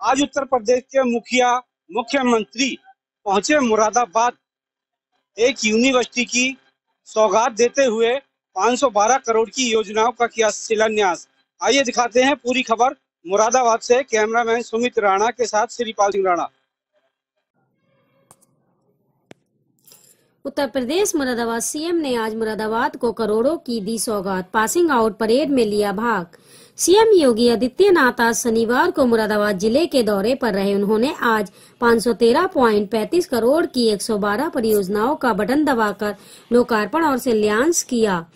आज उत्तर प्रदेश के मुख्यमंत्री पहुंचे मुरादाबाद। एक यूनिवर्सिटी की सौगात देते हुए 512 करोड़ की योजनाओं का किया शिलान्यास। आइए दिखाते हैं पूरी खबर मुरादाबाद से। कैमरामैन सुमित राणा के साथ श्रीपाल सिंह राणा। उत्तर प्रदेश मुरादाबाद सीएम ने आज मुरादाबाद को करोड़ों की दी सौगात। पासिंग आउट परेड में लिया भाग। सीएम योगी आदित्यनाथ आज शनिवार को मुरादाबाद जिले के दौरे पर रहे। उन्होंने आज 513.35 करोड़ की 112 परियोजनाओं का बटन दबाकर लोकार्पण और शिलान्यास किया।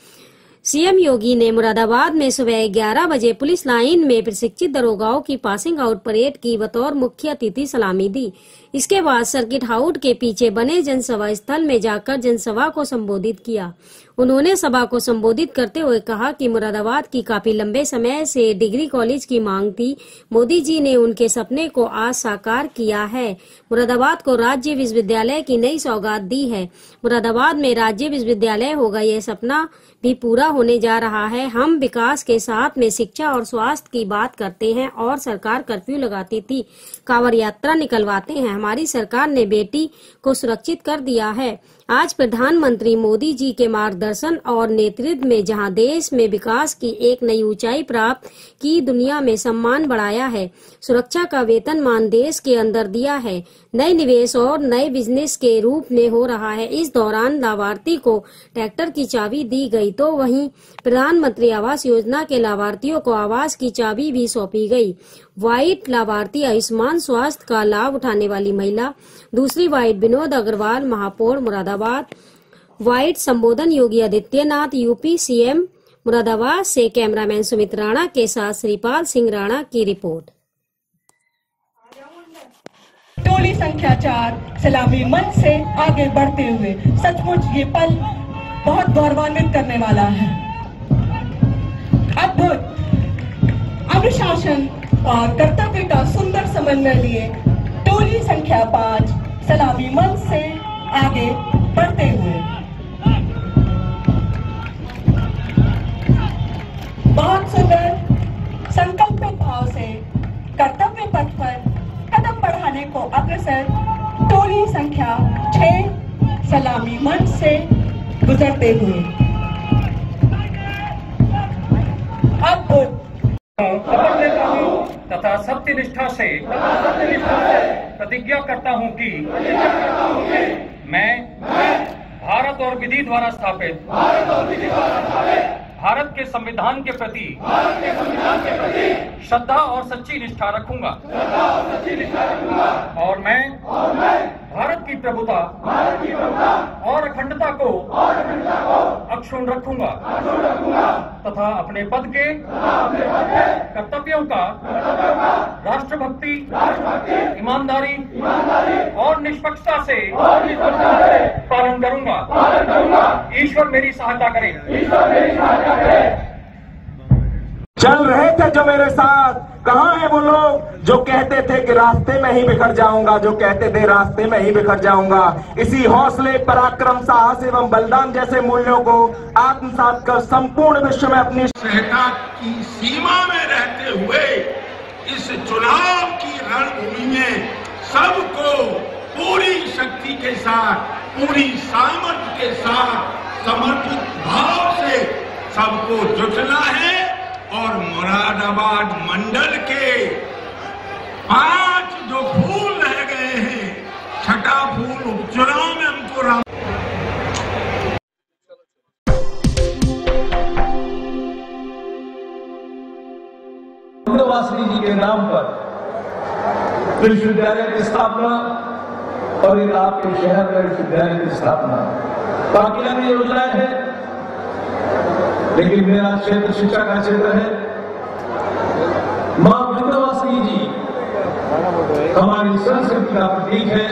सीएम योगी ने मुरादाबाद में सुबह 11 बजे पुलिस लाइन में प्रशिक्षित दरोगाओं की पासिंग आउट परेड की बतौर मुख्य अतिथि सलामी दी। इसके बाद सर्किट हाउस के पीछे बने जनसभा स्थल में जाकर जनसभा को संबोधित किया। उन्होंने सभा को संबोधित करते हुए कहा कि मुरादाबाद की काफी लंबे समय से डिग्री कॉलेज की मांग थी। मोदी जी ने उनके सपने को आज साकार किया है। मुरादाबाद को राज्य विश्वविद्यालय की नई सौगात दी है। मुरादाबाद में राज्य विश्वविद्यालय होगा, यह सपना भी पूरा होने जा रहा है। हम विकास के साथ में शिक्षा और स्वास्थ्य की बात करते हैं और सरकार कर्फ्यू लगाती थी, कांवड़ यात्रा निकलवाते हैं। हमारी सरकार ने बेटी को सुरक्षित कर दिया है। आज प्रधानमंत्री मोदी जी के मार्गदर्शन और नेतृत्व में जहां देश में विकास की एक नई ऊंचाई प्राप्त की, दुनिया में सम्मान बढ़ाया है, सुरक्षा का वेतनमान देश के अंदर दिया है, नए निवेश और नए बिजनेस के रूप में हो रहा है। इस दौरान लाभार्थी को ट्रैक्टर की चाबी दी गई, तो वहीं प्रधानमंत्री आवास योजना के लाभार्थियों को आवास की चाबी भी सौंपी गई। व्हाइट लाभार्थी आयुष्मान स्वास्थ्य का लाभ उठाने वाली महिला। दूसरी व्हाइट विनोद अग्रवाल महापौर मुरादाबाद। व्हाइट संबोधन योगी आदित्यनाथ यूपी सीएम मुरादाबाद से कैमरामैन सुमित राणा के साथ श्रीपाल सिंह राणा की रिपोर्ट। टोली संख्या 4 सलामी मंच से आगे बढ़ते हुए सचमुच ये पल बहुत गौरवान्वित करने वाला है। अद्भुत अनुशासन और कर्तव्य का सुंदर समन्वय लिए टोली संख्या 5 सलामी मंच से आगे बढ़ते हुए बहुत सुंदर संकल्पित भाव से कर्तव्य पथ पर कदम बढ़ाने को अग्रसर टोली संख्या 6 सलामी मंच से गुजरते हुए अद्भुत तथा सत्यनिष्ठा से प्रतिज्ञा करता हूं कि मैं भारत और विधि द्वारा स्थापित भारत के संविधान के प्रति श्रद्धा और सच्ची निष्ठा रखूंगा और मैं भारत की प्रभुता और अखंडता को अक्षुण्ण रखूंगा तथा अपने पद के कर्तव्यों का राष्ट्रभक्ति, ईमानदारी और निष्पक्षता से पालन करूंगा। ईश्वर मेरी सहायता करे। चल रहे थे जो मेरे साथ, कहां है वो लोग जो कहते थे कि रास्ते में ही बिखर जाऊंगा, जो कहते थे रास्ते में ही बिखर जाऊंगा। इसी हौसले, पराक्रम, साहस एवं बलिदान जैसे मूल्यों को आत्मसात कर संपूर्ण विश्व में अपनी सहता की सीमा में रहते हुए इस चुनाव की रणभूमि में सबको पूरी शक्ति के साथ, पूरी सामर्थ्य के साथ, समर्पित भाव से सबको जुटना है और मुरादाबाद मंडल के 5 जो फूल रह गए हैं, छठा फूल उपचुनाव में हमको वासनी जी के नाम पर विश्वविद्यालय की स्थापना और इन आपके शहर में विश्वविद्यालय की स्थापना बाकी अन्य योजनाएं हैं, लेकिन मेरा क्षेत्र शिक्षा का क्षेत्र है। मां विंध्यवासिनी जी हमारी संस्कृति का प्रतीक है,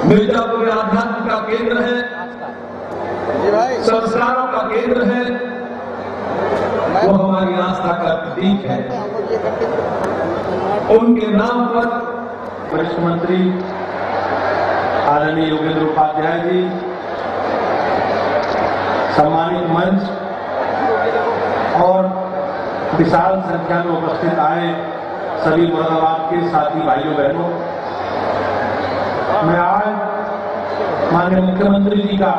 मिर्जापुर आध्यात्म का केंद्र है, संस्कारों का केंद्र है, वो हमारी आस्था का प्रतीक है। उनके नाम पर वरिष्ठ मंत्री आदरणीय योगेंद्र उपाध्याय जी, सम्मानित मंच और विशाल संख्या में उपस्थित आए सभी मुरादाबाद के साथी भाइयों बहनों, मैं आज माननीय मुख्यमंत्री जी का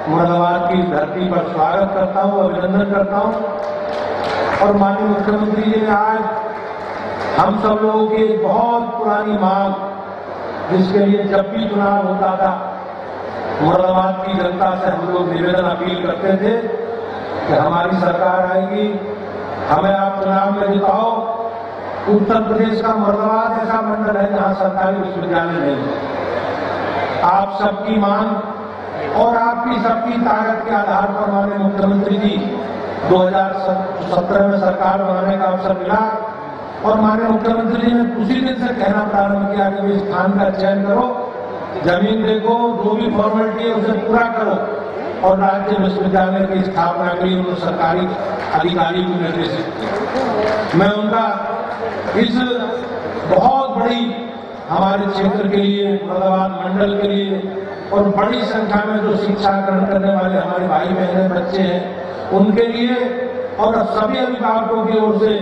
मुरादाबाद की धरती पर स्वागत करता हूं, अभिनंदन करता हूं। और माननीय मुख्यमंत्री जी ने आज हम सब लोगों की एक बहुत पुरानी मांग, जिसके लिए जब भी चुनाव होता था मुरादाबाद की जनता से हम लोग निवेदन अपील करते थे कि हमारी सरकार आएगी, हमें आप चुनाव में जिताओ। उत्तर प्रदेश का मुरादाबाद ऐसा मंडल है जहां सरकारी विश्वविद्यालय नहीं है। आप सबकी मांग और आपकी सबकी ताकत के आधार पर माननीय मुख्यमंत्री जी 2017 में सरकार बनाने का अवसर मिला और माननीय मुख्यमंत्री जी ने उसी दिन से कहना प्रारंभ किया कि इस स्थान का चयन करो, जमीन देखो, जो भी फॉर्मेलिटी है उसे पूरा करो और राज्य विश्वविद्यालय की स्थापना के लिए उन्होंने सरकारी अधिकारी को निर्देशित किया। मैं उनका इस बहुत बड़ी हमारे क्षेत्र के लिए, मुरादाबाद मंडल के लिए और बड़ी संख्या में जो शिक्षा ग्रहण करने वाले हमारे भाई बहन बच्चे हैं उनके लिए और सभी अभिभावकों की ओर से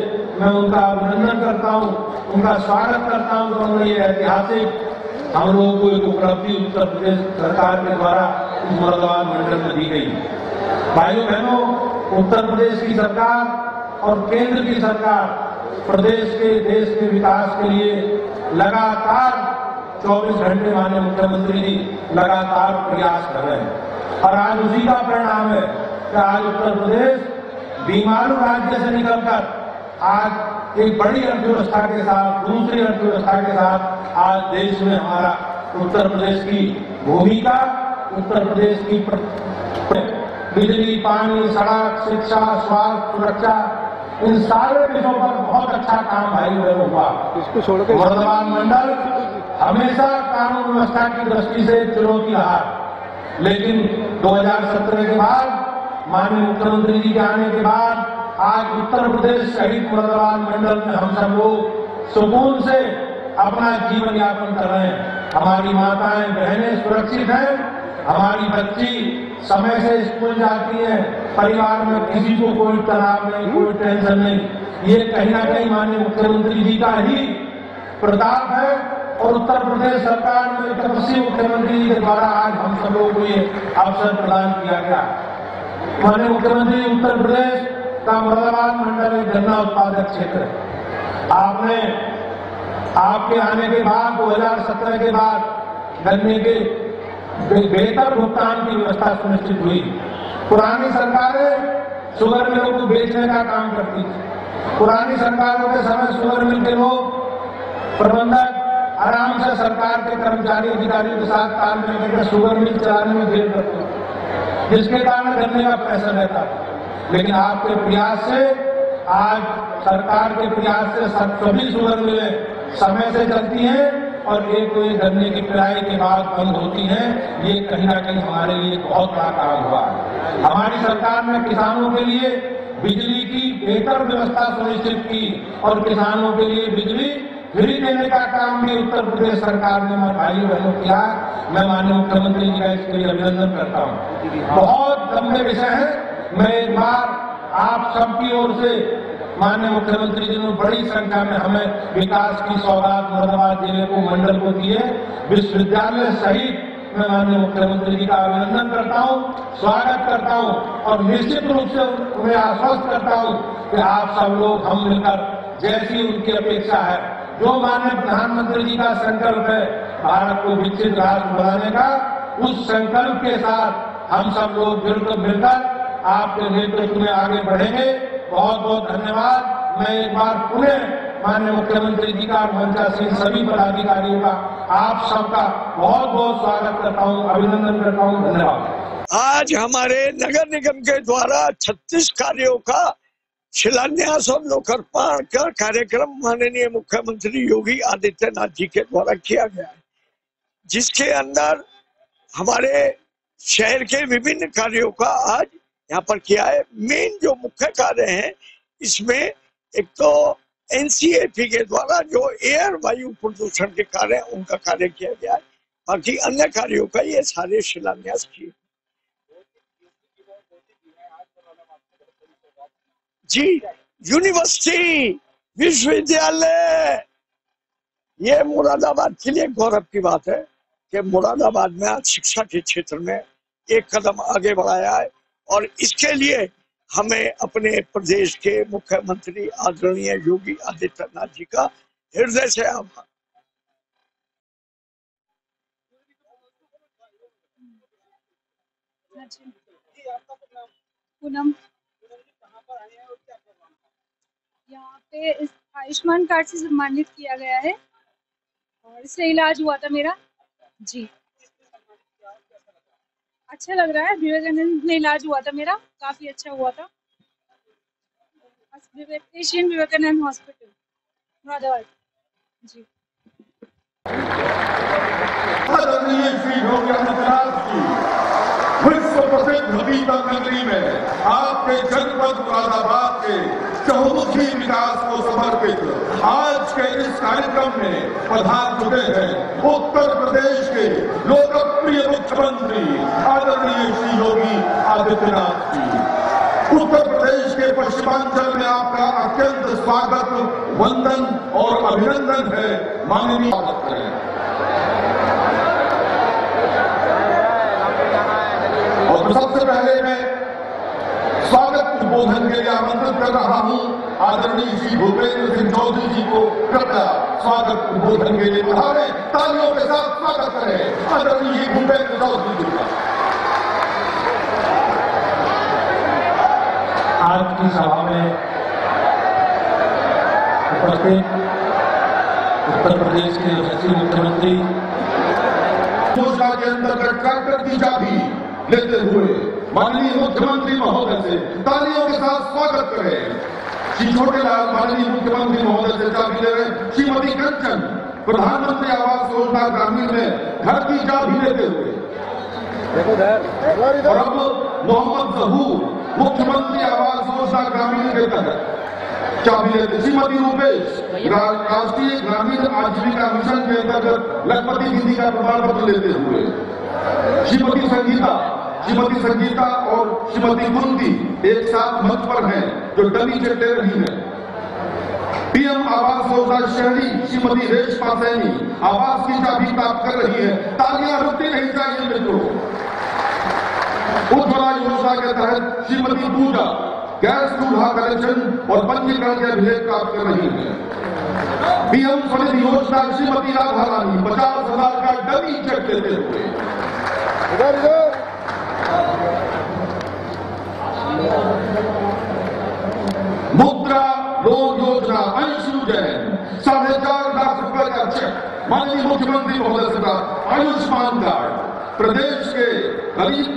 मैं उनका अभिनंदन करता हूं, उनका स्वागत करता हूं। तो उन्होंने ये ऐतिहासिक हम लोगों को एक उपलब्धि उत्तर प्रदेश सरकार के द्वारा इस मुरादाबाद मंडल में दी गई। भाइयों बहनों, उत्तर प्रदेश की सरकार और केंद्र की सरकार प्रदेश के, देश के विकास के लिए लगातार 24 घंटे माननीय मुख्यमंत्री जी लगातार प्रयास कर रहे हैं और आज उसी का परिणाम है कि आज उत्तर प्रदेश बीमारू राज्य से निकलकर आज एक बड़ी अर्थव्यवस्था के साथ, दूसरी अर्थव्यवस्था के साथ आज देश में हमारा उत्तर प्रदेश की भूमिका, उत्तर प्रदेश की बिजली, पानी, सड़क, शिक्षा, स्वास्थ्य, सुरक्षा, इन सारे विषयों पर बहुत अच्छा काम भाई बहनों हुआ। मुरादाबाद मंडल हमेशा कानून व्यवस्था की दृष्टि से चुनौती रहा, लेकिन 2017 के बाद माननीय मुख्यमंत्री जी के आने के बाद आज उत्तर प्रदेश सहित मुरादाबाद मंडल में हम सब लोग सुकून से अपना जीवन यापन कर रहे हैं। हमारी माताएं बहनें सुरक्षित हैं, हमारी बच्ची समय से स्कूल जाती है, परिवार में किसी को कोई तनाव नहीं, कोई टेंशन नहीं। ये कहीं ना कहीं माननीय मुख्यमंत्री जी का ही प्रताप है और उत्तर प्रदेश सरकार में तपस्वी मुख्यमंत्री जी के द्वारा आज हम सब लोगों को ये अवसर प्रदान किया गया। माननीय मुख्यमंत्री उत्तर प्रदेश का मुरादाबाद मंडल एक गन्ना उत्पादक क्षेत्र है। आपने आपके आने के बाद 2017 के बाद गन्ने के बेहतर भुगतान की व्यवस्था सुनिश्चित हुई। पुरानी सरकारें शुगर मिलों को बेचने का काम करती थी। पुरानी सरकारों के समय शुगर मिल के लोग प्रबंधक आराम से सरकार के कर्मचारी अधिकारियों के साथ तालमेल करके शुगर मिल चलाने में देर करते थे, जिसके कारण गन्ने का पैसा रहता था। लेकिन आपके प्रयास से, आज सरकार के प्रयास से सभी शुगर मिलें समय से चलती हैं और एक तो गन्ने की पिराई के बाद बंद होती हैं। ये कहीं ना कहीं हमारे लिए बहुत बड़ा काम हुआ। हमारी सरकार ने किसानों के लिए बिजली की बेहतर व्यवस्था सुनिश्चित की और किसानों के लिए बिजली फ्री देने का काम भी उत्तर प्रदेश सरकार ने हमारे भाई बहनों किया। मैं माननीय मुख्यमंत्री जी का इसके लिए अभिनंदन करता हूँ। बहुत लंबे विषय है। मैं एक बार आप सबकी ओर से माननीय मुख्यमंत्री जी ने बड़ी संख्या में हमें विकास की सौगात मुरादाबाद जिले को, मंडल को दिए। विश्वविद्यालय सहित मैं माननीय मुख्यमंत्री जी का अभिनंदन करता हूं, स्वागत करता हूं और निश्चित रूप से उन्हें आश्वस्त करता हूं कि आप सब लोग हम मिलकर, जैसी उनकी अपेक्षा है, जो माननीय प्रधानमंत्री जी का संकल्प है भारत को विकसित राष्ट्र बनाने का, उस संकल्प के साथ हम सब लोग मिलकर आपके नेतृत्व में आगे बढ़ेंगे। बहुत बहुत धन्यवाद। मैं एक बार पुनः माननीय मुख्यमंत्री जी का, मंचासीन सभी पदाधिकारियों का, आप सबका बहुत बहुत स्वागत करता हूं, अभिनंदन करता हूं। धन्यवाद। आज हमारे नगर निगम के द्वारा 36 कार्यों का शिलान्यास और लोकार्पण का कार्यक्रम माननीय मुख्यमंत्री योगी आदित्यनाथ जी के द्वारा किया गया है, जिसके अंदर हमारे शहर के विभिन्न कार्यों का आज यहाँ पर किया है। मेन जो मुख्य कार्य हैं इसमें एक तो एनसीएपी के द्वारा जो एयर वायु प्रदूषण के कार्य हैं उनका कार्य किया गया है। बाकी अन्य कार्यों का ये सारे शिलान्यास किए। जी, यूनिवर्सिटी विश्वविद्यालय। ये मुरादाबाद के लिए गौरव की बात है कि मुरादाबाद में आज शिक्षा के क्षेत्र में एक कदम आगे बढ़ाया है और इसके लिए हमें अपने प्रदेश के मुख्यमंत्री आदरणीय योगी आदित्यनाथ जी का हृदय से आभार। पूनम, यहाँ पे इस आयुष्मान कार्ड से सम्मानित किया गया है और इससे इलाज हुआ था मेरा जी। अच्छा लग रहा है, विवेकानंद में इलाज हुआ था मेरा, काफी अच्छा हुआ था। एशियन विवेकानंद हॉस्पिटल मुरादाबाद जी। आदरणीय श्री योगी आदित्यनाथ जी विश्व प्रसिद्ध हकीकत नगरी में आपके जनपद मुरादाबाद के चहुमुखी विकास को समर्पित आज के इस कार्यक्रम में पधार चुके हैं उत्तर प्रदेश के लोकप्रिय मुख्यमंत्री आदरणीय श्री योगी आदित्यनाथ जी। उत्तर प्रदेश के पश्चिमांचल में आपका अत्यंत स्वागत, वंदन और अभिनंदन है। माननीय और सबसे पहले मैं स्वागत उद्बोधन के लिए आमंत्रित कर रहा हूं आदरणीय श्री भूपेंद्र सिंह चौधरी जी को। कृपया स्वागत उद्बोधन के लिए पधारें, तालियों के साथ स्वागत करें आदरणीय भूपेंद्र चौधरी जी का। आज की सभा में उपस्थित उत्तर प्रदेश के यशस्वी मुख्यमंत्री योजना के अंतर्गत ट्रैक्टर की चाबी लेते हुए माननीय मुख्यमंत्री महोदय से तालियों के साथ स्वागत करें। श्री छोटेलाल माननीय मुख्यमंत्री महोदय से चाबी ले रहे। श्रीमती कंचन प्रधानमंत्री आवास योजना ग्रामीण में घर की चाबी लेते हुए। और अब मोहम्मद जहूर मुख्यमंत्री आवास योजना ग्रामीण के तहत चाबी लेते। श्रीमती रूपेश राष्ट्रीय ग्रामीण आजीविका मिशन के अंतर्गत लखपति दीदी का प्रमाण पत्र लेते हुए। श्रीमती संगीता और श्रीमती कुंती एक साथ मंच पर हैं जो डमी से ले रही है। पीएम आवास योजना शहरी श्रीमती रेशमा सैनी आवास की चाबी प्राप्त कर रही है। तालियां रुकनी नहीं चाहिए मित्रों। उज्ज्वला योजना के तहत श्रीमती पूजा गैस चूल्हा कनेक्शन और पंजीकरण के अभिलेख प्राप्त कर रही है। पीएम स्वनिधि योजना श्रीमती राधा रानी 50,000 का डमी चेक लेते हुए। मुद्रा लोन योजना अंशु जैन 4.5 लाख रुपए का चेक माननीय मुख्यमंत्री महोदय से प्राप्त। आयुष्मान कार्ड प्रदेश के गरीब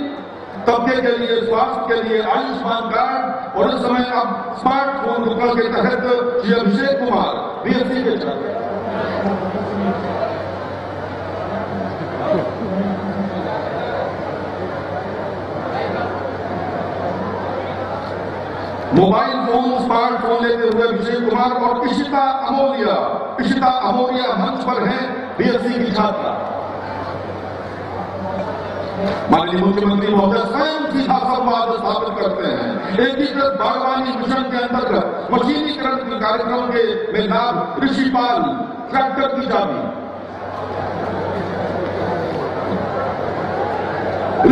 तबके के लिए स्वास्थ्य के लिए आयुष्मान कार्ड और इस समय अब स्मार्टफोन योजना के तहत श्री अभिषेक कुमार बीएससी के छात्र। मोबाइल फोन स्मार्टफोन लेते हुए अभिषेक कुमार और इशिता अमोरिया मंच पर हैं बीएससी की छात्रा। माननीय मुख्यमंत्री महोदय स्वयं सीधा संवाद स्थापित करते हैं। एकीकृत बागवानी मिशन के अंतर्गत मशीनीकरण के कार्यक्रम के में लाभ ऋषिपाल ट्रैक्टर की चाबी।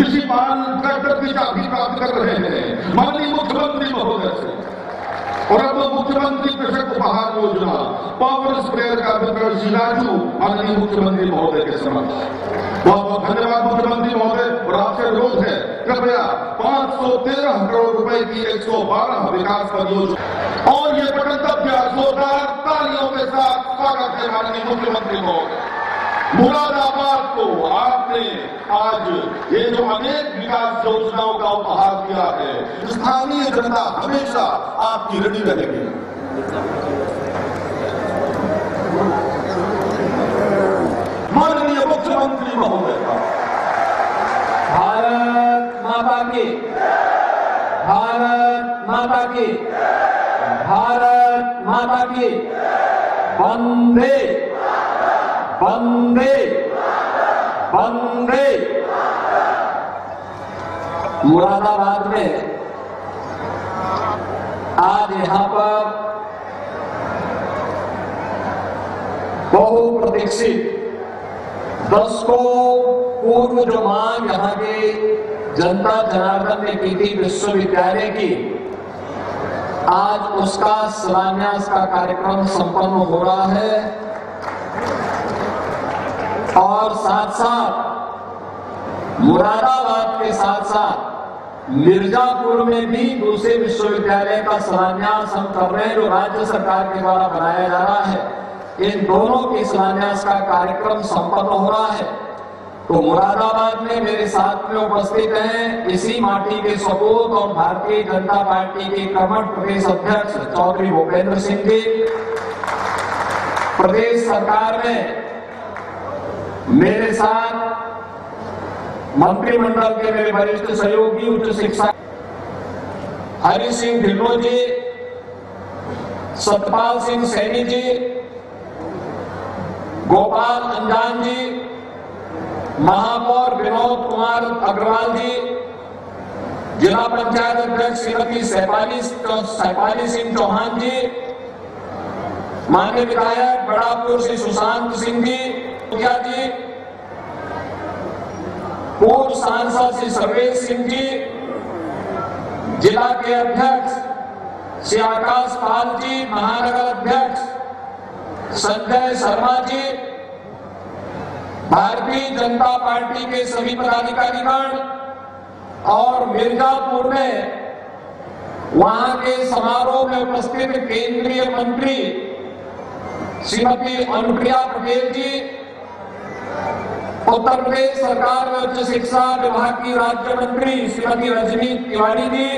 ऋषिपाल ट्रैक्टर की चाबी प्राप्त कर रहे हैं माननीय मुख्यमंत्री महोदय से। और अब मुख्यमंत्री कृषक उपहार योजना पावर स्प्रेयर का वितरण श्री राजू माननीय मुख्यमंत्री महोदय के समक्ष। बहुत बहुत धन्यवाद मुख्यमंत्री महोदय। और आपसे अनुरोध है कृपया 513 करोड़ रुपए की 112 विकास परियोजना और ये बटन तब जोरदार तालियों के साथ स्वागत है माननीय मुख्यमंत्री महोदय। मुरादाबाद को आपने आज ये जो अनेक विकास योजनाओं का उपहार दिया है, स्थानीय जनता हमेशा आपकी ऋणी रहेगी। माननीय मुख्यमंत्री महोदय का भारत माता की, भारत माता की, भारत माता की, वंदे वंदे वंदे। मुरादाबाद में आज यहाँ पर बहुप्रतीक्षित दशकों पूर्व जो मांग यहाँ के जनता जनार्दन ने की थी विश्वविद्यालय की, आज उसका शिलान्यास का कार्यक्रम संपन्न हो रहा है। और साथ साथ मुरादाबाद के साथ साथ मिर्जापुर में भी दूसरे विश्वविद्यालय का शिलान्यास हम कर रहे हैं, जो राज्य सरकार के द्वारा बनाया जा रहा है। इन दोनों के शिलान्यास का कार्यक्रम संपन्न हो रहा है। तो मुरादाबाद में मेरे साथ में उपस्थित हैं इसी माटी के सपूत और भारतीय जनता पार्टी के कर्मठ प्रदेश अध्यक्ष चौधरी भूपेंद्र सिंह जी। प्रदेश सरकार में मेरे साथ मंत्रिमंडल के मेरे वरिष्ठ सहयोगी उच्च शिक्षा हरि सिंह ढिल्लों जी, सतपाल सिंह सैनी जी, गोपाल अंजान जी, महापौर विनोद कुमार अग्रवाल जी, जिला पंचायत अध्यक्ष श्रीमती सैपाली सिंह चौहान जी, माननीय विधायक बड़ापुर श्री सुशांत सिंह जी, जी, पूर्व सांसद श्री सर्वेश सिंह जी, जिला के अध्यक्ष श्री आकाश पाल जी, महानगर अध्यक्ष संजय शर्मा जी, भारतीय जनता पार्टी के सभी पदाधिकारीगण और मिर्जापुर में वहां के समारोह में उपस्थित केंद्रीय मंत्री श्रीमती अनुप्रिया पटेल जी, उत्तर प्रदेश सरकार में उच्च शिक्षा विभाग की राज्य मंत्री श्रीमती रजनी तिवारी जी,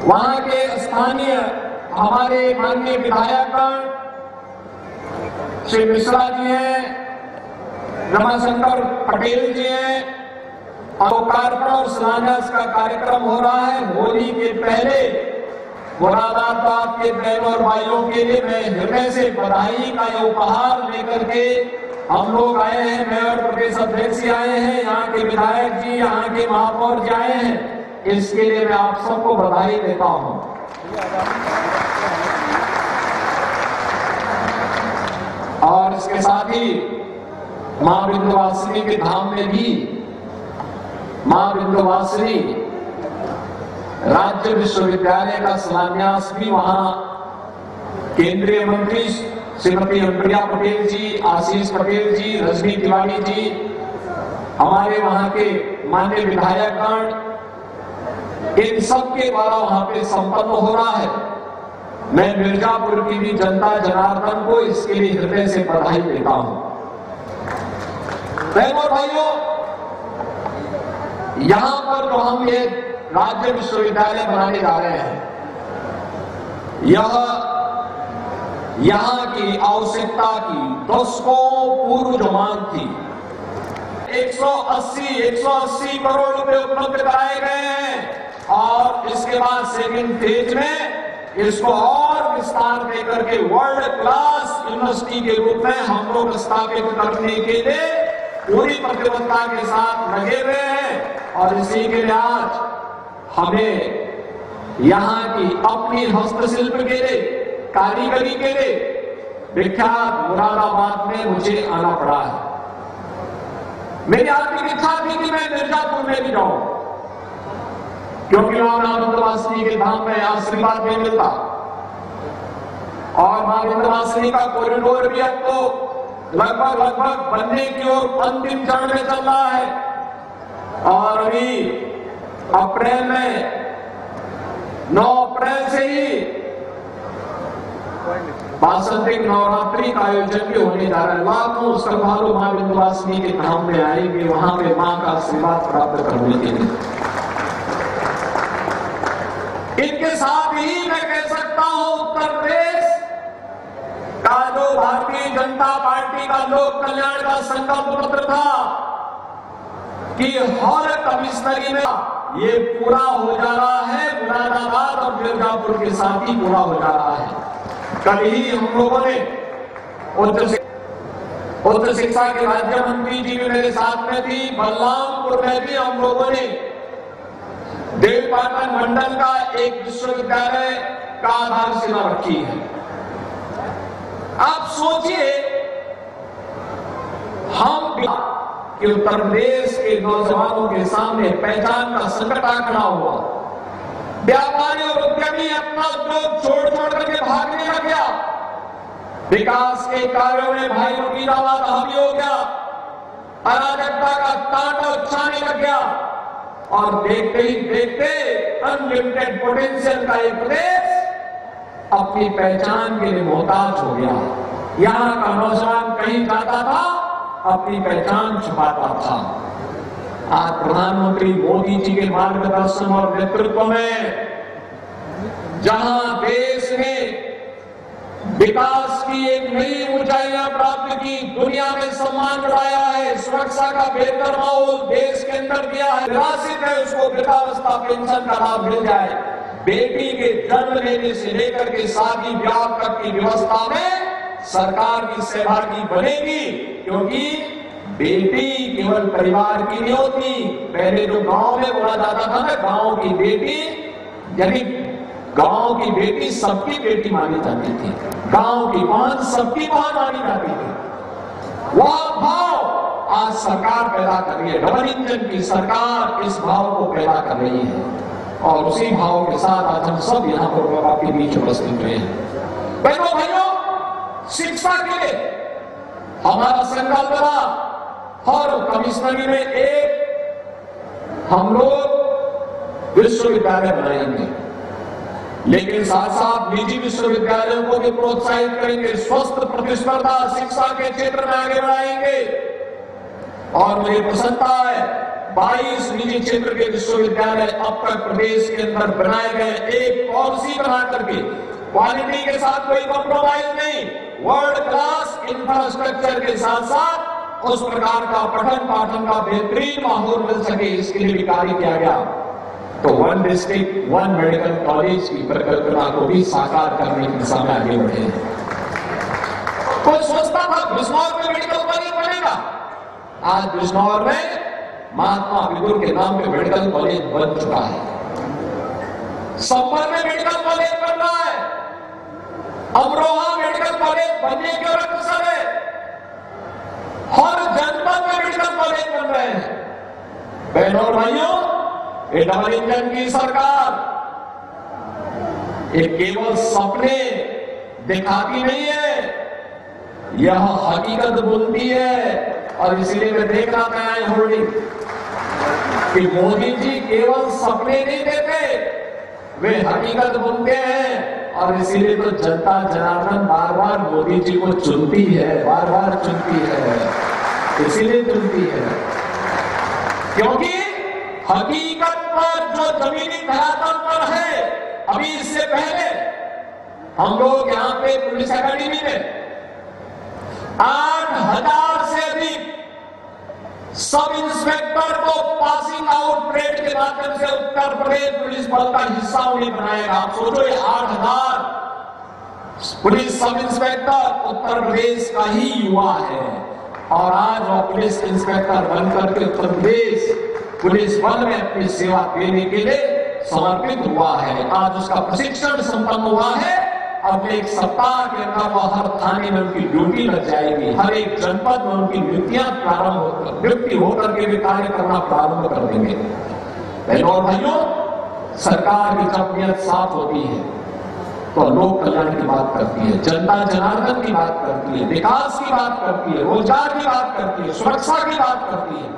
वहां के स्थानीय हमारे माननीय विधायकगण श्री मिश्रा जी हैं, रमाशंकर पटेल जी हैं। लोकार्पण और शिलान्यास का कार्यक्रम हो रहा है। होली के पहले मुरादाबाद के बहनों और भाइयों के लिए मैं हृदय से बधाई का ये उपहार लेकर के हम लोग आए हैं। मैं और प्रदेश अध्यक्ष आए हैं, यहाँ के विधायक जी, यहाँ के महापौर जी आए हैं। इसके लिए मैं आप सबको बधाई देता हूँ। और इसके साथ ही मां विंध्यवासिनी के धाम में भी मां विंध्यवासिनी राज्य विश्वविद्यालय का शिलान्यास भी वहां केंद्रीय मंत्री श्रीमती अनुप्रिया पटेल जी, आशीष पटेल जी, रजनी तिवारी जी, हमारे वहां के माननीय विधायकगण, इन सब के द्वारा वहां पे संपन्न हो रहा है। मैं मिर्जापुर की भी जनता जनार्दन को इसके लिए हृदय से बधाई देता हूं। बहनों और भाइयों, यहां पर जो हम ये राज्य विश्वविद्यालय बनाने जा रहे हैं, यह यहां की आवश्यकता की दशकों पूर्व जो मांग थी, 180 करोड़ रुपए उपलब्ध कराए गए हैं। और इसके बाद सेकेंड फेज में इसको और विस्तार देकर के वर्ल्ड क्लास यूनिवर्सिटी के रूप में हम लोग स्थापित करने के लिए पूरी प्रतिबद्धता के साथ लगे हुए हैं। और इसी के लिए आज हमें यहाँ की अपनी हस्तशिल्प के लिए, कारीगरी के लिए विख्यात मुरादाबाद में मुझे आना पड़ा है। मेरी आखिरी इच्छा थी कि मैं मिर्जापुर में भी जाऊं, क्योंकि वहां मां विंध्यवासिनी के धाम में आशीर्वाद नहीं मिलता। और मां विंध्यवासिनी का कॉरिडोर भी अब तो लगभग बनने की ओर अंतिम चरण में चल रहा है। और अभी अप्रैल में 9 अप्रैल से ही वासंतिक नवरात्रि का आयोजन भी होने जा रहा है। लाखों श्रद्धालु मां विंध्यवासिनी के धाम में आएंगे वहां पे मां का आशीर्वाद प्राप्त करने के लिए। इनके साथ ही मैं कह सकता हूं, उत्तर प्रदेश का जो भारतीय जनता पार्टी का लोक कल्याण का संकल्प पत्र था कि हर कमिश्नरी में ये पूरा हो जा रहा है, मुरादाबाद और मिर्जापुर के साथ ही पूरा हो जा रहा है। कल ही हम लोगों ने उच्च शिक्षा के राज्य मंत्री जी भी मेरे साथ में थी। बलरामपुर में भी हम लोगों ने देवपाटन मंडल का एक विश्वविद्यालय का आधारशिला रखी है। आप सोचिए, हम कि उत्तर प्रदेश के नौजवानों के सामने पहचान का संकट खड़ा हुआ। व्यापारी और उद्यमी अपना उद्योग छोड़ छोड़ करके भागने लग गया। विकास के कार्यों में भाइयों की आवाज हावी हो गया। अराजकता का तांडव छाने लग गया और देखते ही देखते अनलिमिटेड पोटेंशियल का एक प्रदेश अपनी पहचान के लिए मोहताज हो गया। यहां का नौजवान कहीं जाता था, अपनी पहचान छुपाता था। आज प्रधानमंत्री मोदी जी के मार्गदर्शन और नेतृत्व में जहां देश ने विकास की एक नई ऊंचाइयां प्राप्त की, दुनिया में सम्मान बढ़ाया है, सुरक्षा का बेहतर माहौल देश के अंदर दिया है, निराश्रित है उसको वृद्धावस्था पेंशन का लाभ मिल जाए, बेटी के जन्म लेने से लेकर के शादी ब्याह तक की व्यवस्था में सरकार की सहभागी बनेगी। क्योंकि बेटी केवल परिवार की नहीं होती। पहले जो गांव में बोला जाता था ना, गांव की बेटी, यानी गांव की बेटी सबकी बेटी मानी जाती थी, गांव की बहन सबकी बहन मानी जाती थी। वह भाव आज सरकार पैदा कर रही है। डबल इंजन की सरकार इस भाव को पैदा कर रही है और उसी भाव के साथ आज हम सब यहाँ पर आपके बीच उपस्थित हुए हैं। बहनों भाइयों, शिक्षा के लिए हमारा संकल्प रहा और कमिश्नरी में एक हम लोग विश्वविद्यालय बनाएंगे, लेकिन साथ साथ निजी विश्वविद्यालयों को भी प्रोत्साहित करेंगे, स्वस्थ प्रतिस्पर्धा शिक्षा के क्षेत्र में आगे बढ़ाएंगे। और मुझे प्रसन्नता है 22 निजी क्षेत्र के विश्वविद्यालय अब तक प्रदेश के अंदर बनाए गए। एक पॉलिसी बना करके क्वालिटी के साथ कोई कॉम्प्रोमाइज नहीं, वर्ल्ड क्लास इंफ्रास्ट्रक्चर के साथ साथ उस प्रकार का पठन पाठन का बेहतरीन माहौल मिल सके, इसके लिए भी कार्य किया गया। तो 1 डिस्ट्रिक्ट 1 मेडिकल कॉलेज की परिकल्पना को भी साकार करने की दिशा में आगे बढ़े। कोई सोचता था बिजनौर में मेडिकल कॉलेज बनेगा, आज बिजनौर में महात्मा विदुर के नाम पे मेडिकल कॉलेज बन चुका है। संभल में मेडिकल कॉलेज बन रहा है, अमरोहा मेडिकल कॉलेज बनने के अग्रसर है, हर जनपद में मेडिकल कॉलेज बन रहे हैं। बहनों और भाइयों, ये डबल इंजन की सरकार ये केवल सपने दिखाती नहीं है, यह हकीकत बोलती है। और इसलिए मैं देख रहा था होर्डिंग कि मोदी जी केवल सपने नहीं देते, वे हकीकत बोलते हैं। और इसीलिए तो जनता जनार्दन बार बार मोदी जी को चुनती है, बार बार चुनती है, इसीलिए चुनती है क्योंकि हकीकत पर जो जमीनी धरातल पर है। अभी इससे पहले हम लोग यहाँ पे पुलिस अकेडमी में 8000 से अधिक सब इंस्पेक्टर को पासिंग आउट परेड के माध्यम से उत्तर प्रदेश पुलिस बल का हिस्सा उन्हें बनाएगा। आप सोचो, ये 8000 police sub inspector Uttar Pradesh का ही युवा है और आज वो पुलिस इंस्पेक्टर बनकर के उत्तर प्रदेश पुलिस बल में अपनी सेवा देने के लिए समर्पित हुआ है। आज उसका प्रशिक्षण संपन्न हुआ है। अब एक सप्ताह के अंदर वो हर थाने में उनकी ड्यूटी लग जाएगी, हर एक जनपद में उनकी नियुक्ति होकर के भी कार्य करना प्रारंभ कर देंगे। बहनों और भाइयों, सरकार की जब नियत साफ होती है तो लोक कल्याण की बात करती है, जनता जनार्दन की बात करती है, विकास की बात करती है, रोजगार की बात करती है, सुरक्षा की बात करती है।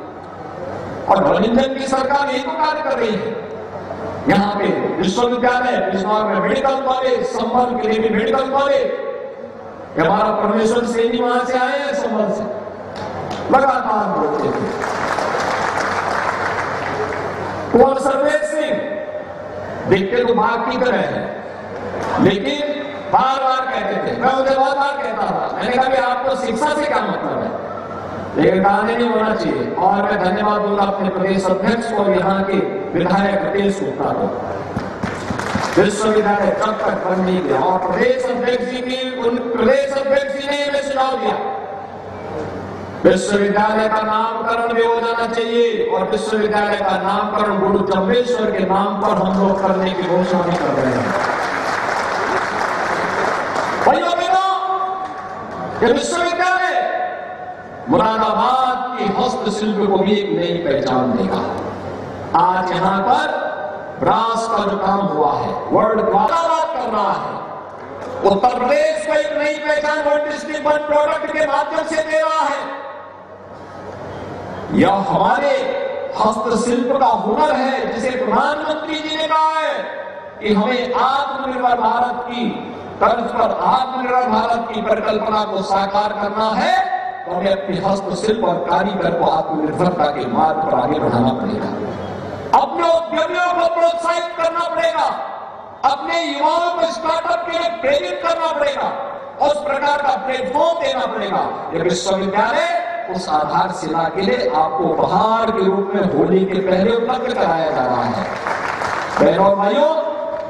और डबल इंजन की सरकार यही तो कार्य कर रही है। यहाँ पे विश्वविद्यालय, बिजनौर में मेडिकल कॉलेज, संभल के लिए भी मेडिकल कॉलेज। हमारा परमेश्वर सेन जी वहां से आए हैं, संभल से लगातार बोलते थे। कुंवर सर्वेश सिंह दिखते तो बात की तरह है, लेकिन बार बार कहते थे, मैं उन्हें बार बार कहता था, मैंने कहा कि आपको शिक्षा से क्या मतलब है, लेकिन कहने नहीं होना चाहिए। और मैं धन्यवाद दूंगा अपने प्रदेश अध्यक्ष और यहाँ के विधायक हितेश गुप्ता को। विश्वविद्यालय जब तक बन नहीं गया और प्रदेश अध्यक्ष जी ने हमें सुझाव दिया, विश्वविद्यालय का नामकरण भी हो जाना चाहिए और विश्वविद्यालय का नामकरण गुरु जम्बेश्वर के नाम पर हम लोग करने की घोषणा भी कर रहे हैं। भाइयों बहनों, ये विश्वविद्यालय मुरादाबाद की हस्तशिल्प को भी एक नई पहचान देगा। आज यहां पर ब्रास का जो काम हुआ है वर्ल्ड क्लास कर रहा है, उत्तर प्रदेश को एक नई पहचान वर्ल्ड डिस्ट्रिक्ट वन प्रोडक्ट के माध्यम से दे रहा है। यह हमारे हस्तशिल्प का हुनर है, जिसे प्रधानमंत्री जी ने कहा है कि हमें आत्मनिर्भर भारत की तर्ज पर आत्मनिर्भर भारत की परिकल्पना को साकार करना है, तो हमें अपने हस्तशिल्प और कारीगर को आत्मनिर्भरता के मार्ग पर आगे बढ़ाना पड़ेगा। अपने उद्यमियों को प्रोत्साहित करना पड़ेगा, अपने युवाओं को स्टार्टअप के लिए प्रेरित करना पड़ेगा, उस प्रकार का प्लेटफॉर्म देना पड़ेगा। यह विश्वविद्यालय उस आधारशिला के लिए आपको उपहार के रूप में होली के पहले उपलब्ध कराया जा रहा है। बहनों और भाइयों,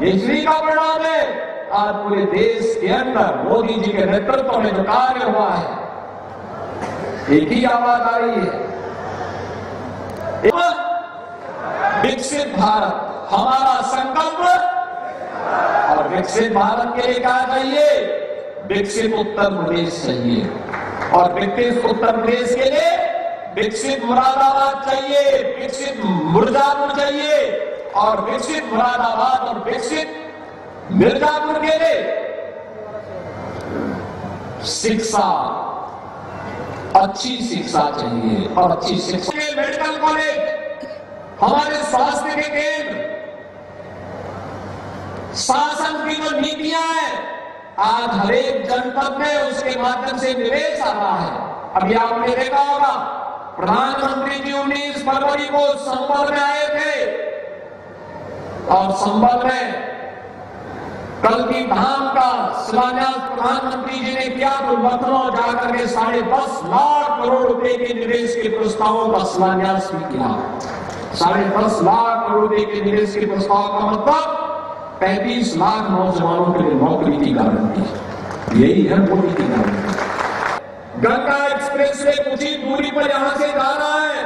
ये इसी का परिणाम है आज पूरे देश के अंदर मोदी जी के नेतृत्व में जो कार्य हुआ है, एक ही आवाज आ रही है, विकसित भारत हमारा संकल्प। और विकसित भारत के लिए क्या चाहिए? विकसित उत्तर प्रदेश चाहिए, और विकसित उत्तर प्रदेश के लिए विकसित मुरादाबाद चाहिए, विकसित मिर्जापुर चाहिए, और विकसित मुरादाबाद और विकसित मिर्जापुर के लिए शिक्षा, अच्छी शिक्षा चाहिए। और अच्छी शिक्षा के मेडिकल कॉलेज, हमारे स्वास्थ्य के केंद्र, शासन की जो नीतियां हैं, आज हर एक जनपद में उसके माध्यम से निवेश आ रहा है। अभी आपने देखा होगा प्रधानमंत्री जी 19 फरवरी को संबल में आए थे, और संबल में कल की धाम का शिलान्यास प्रधानमंत्री जी ने किया, तो लखनऊ जाकर के 10.5 लाख करोड़ रुपए के निवेश के प्रस्तावों का शिलान्यास भी किया। 10.5 लाख करोड़ रुपए के निवेश के प्रस्ताव का मतलब 35 लाख नौजवानों के लिए नौकरी की गारंटी। यही है मोदी की गारंटी। गंगा एक्सप्रेस वे कुछ ही दूरी पर यहां से जा रहा है,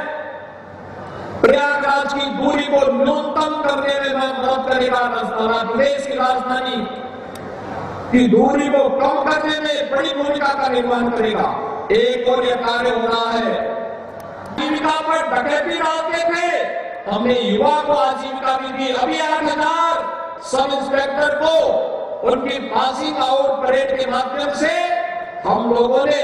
प्रयागराज की दूरी को न्यूनतम करने में मदद करेगा। प्रदेश की राजधानी की दूरी को कम करने में बड़ी भूमिका का निर्वहन करेगा। एक और यह कार्य हो रहा है, आजीविका पर डकैती डालते थे, हमने युवा को आजीविका भी दी। अभी 8,000 सब इंस्पेक्टर को उनकी फांसी का और परेड के माध्यम से हम लोगों ने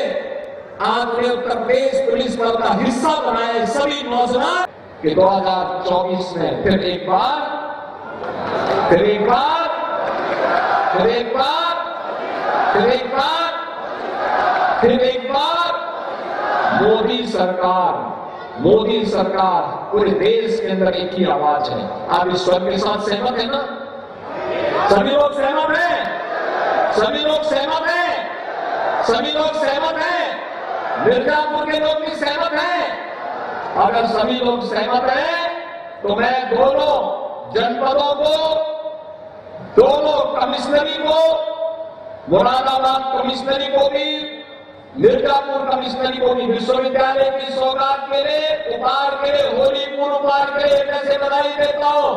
आज उत्तर प्रदेश पुलिस बल का हिस्सा बनाए सभी नौजवान कि 2024 में फिर एक बार मोदी सरकार पूरे देश के अंदर एक ही आवाज है। आप इस स्वर के साथ सहमत है ना? सभी लोग सहमत हैं? सभी लोग सहमत हैं? सभी लोग सहमत हैं? मिर्जापुर के लोग भी सहमत हैं? अगर सभी लोग सहमत हैं तो मैं दोनों जनपदों को, दोनों कमिश्नरी को, मुरादाबाद कमिश्नरी को भी, मिर्जापुर कमिश्नरी को भी विश्वविद्यालय की सौगात के लिए, उपहार के लिए, होली पूर्व उपहार के लिए कैसे बधाई देता हूं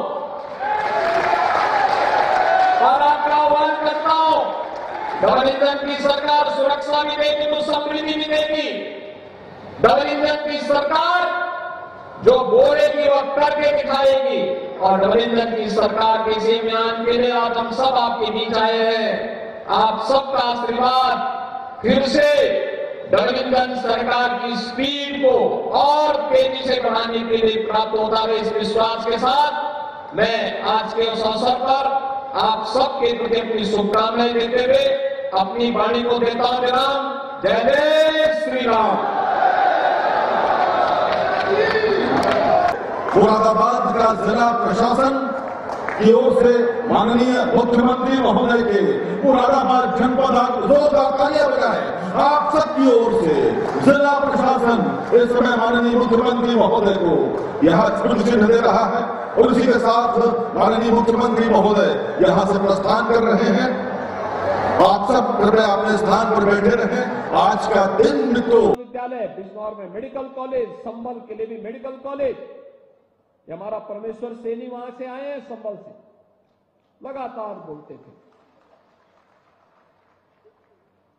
और आपका आह्वान करता हूं। डबल इंजन की सरकार सुरक्षा भी देगी तो समृद्धि भी देगी। डबल इंजन की सरकार जो बोलेगी वो करके दिखाएगी, और डबल इंजन की सरकार के इसी अभियान के लिए आज हम सब आपके बीच आए हैं। आप सबका आशीर्वाद फिर से डबल इंजन सरकार की स्पीड को और तेजी से बढ़ाने के लिए प्राप्त होता है। इस विश्वास के साथ मैं आज के उस अवसर पर आप सबके प्रति अपनी शुभकामनाएं देते हुए अपनी वाणी को देता हूं विराम। जय जय श्री राम। मुरादाबाद का जिला प्रशासन की ओर से माननीय मुख्यमंत्री महोदय के मुरादाबाद जनपद जोरदार तालियां बजाएं। आप सबकी ओर से जिला प्रशासन इस समय माननीय मुख्यमंत्री महोदय को यहाँ स्मृति चिन्ह दे रहा है, और उसी के साथ माननीय मुख्यमंत्री महोदय यहाँ से प्रस्थान कर रहे हैं। आप सब कृपया अपने स्थान पर बैठे रहें। आज का दिन मित्रों, विद्यालय बिजनौर में मेडिकल कॉलेज, संबल के लिए भी मेडिकल कॉलेज, ये हमारा परमेश्वर सेनी वहां से आए हैं, संबल से, लगातार बोलते थे।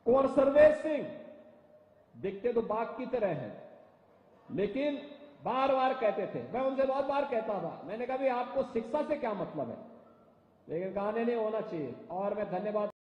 कुंवर सर्वेश सिंह दिखते तो बाघ की तरह हैं, लेकिन बार बार कहते थे, मैं उनसे बहुत बार कहता था, मैंने कहा भी आपको शिक्षा से क्या मतलब है, लेकिन कहा नहीं होना चाहिए। और मैं धन्यवाद